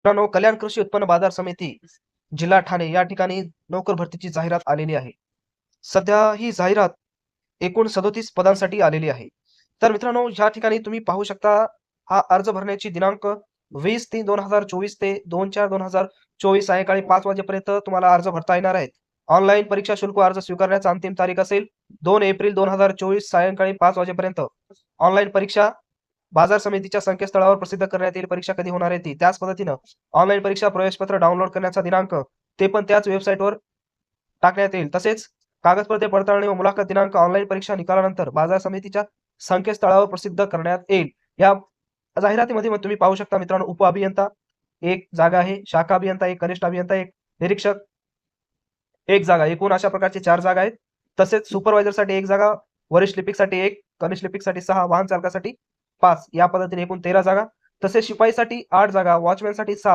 मित्रांनो, कल्याण कृषी उत्पन्न बाजार समिती जिल्हा ठाणे या ठिकाणी नोकर भरतीची जाहिरात आलेली आहे. सध्या ही जाहिरात एकूण 37 पदांसाठी आलेली आहे. तर मित्रांनो, या ठिकाणी तुम्ही पाहू शकता हा अर्ज भरण्याची दिनांक 20/3/2024 ते 2/4/2024 सायंकाळी 5 वाजेपर्यंत तुम्हाला अर्ज भरता येणार आहेत. ऑनलाईन परीक्षा शुल्क अर्ज स्वीकारण्याचा अंतिम तारीख असेल 2 एप्रिल 2024 सायंकाळी 5 वाजेपर्यंत. ऑनलाईन परीक्षा बाजार समितीच्या संकेतस्थळावर प्रसिद्ध करण्यात येईल. परीक्षा कधी होणार आहे ती. त्याच पद्धतीनं ऑनलाईन परीक्षा प्रवेशपत्र डाउनलोड करण्याचा दिनांक ते पण त्याच वेबसाईटवर टाकण्यात येईल. तसेच कागदपत्रे पडताळणी व मुलाखत दिनांक ऑनलाईन परीक्षा निकालानंतर बाजार समितीच्या संकेतस्थळावर प्रसिद्ध करण्यात येईल. या जाहिरातीमध्ये मग तुम्ही पाहू शकता मित्रांनो, उपअभियंता एक जागा आहे, शाखा अभियंता एक, कनिष्ठ अभियंता एक, निरीक्षक एक जागा, एकूण अशा प्रकारचे 4 जागा आहेत. तसेच सुपरवायझरसाठी एक जागा, वरिष्ठ लिपिकसाठी एक, कनिष्ठ लिपिकसाठी 6, वाहन चालकासाठी 5 या पद्धतीने एकूण 13 जागा. तसेच शिपाईसाठी 8 जागा, वॉचमॅनसाठी 7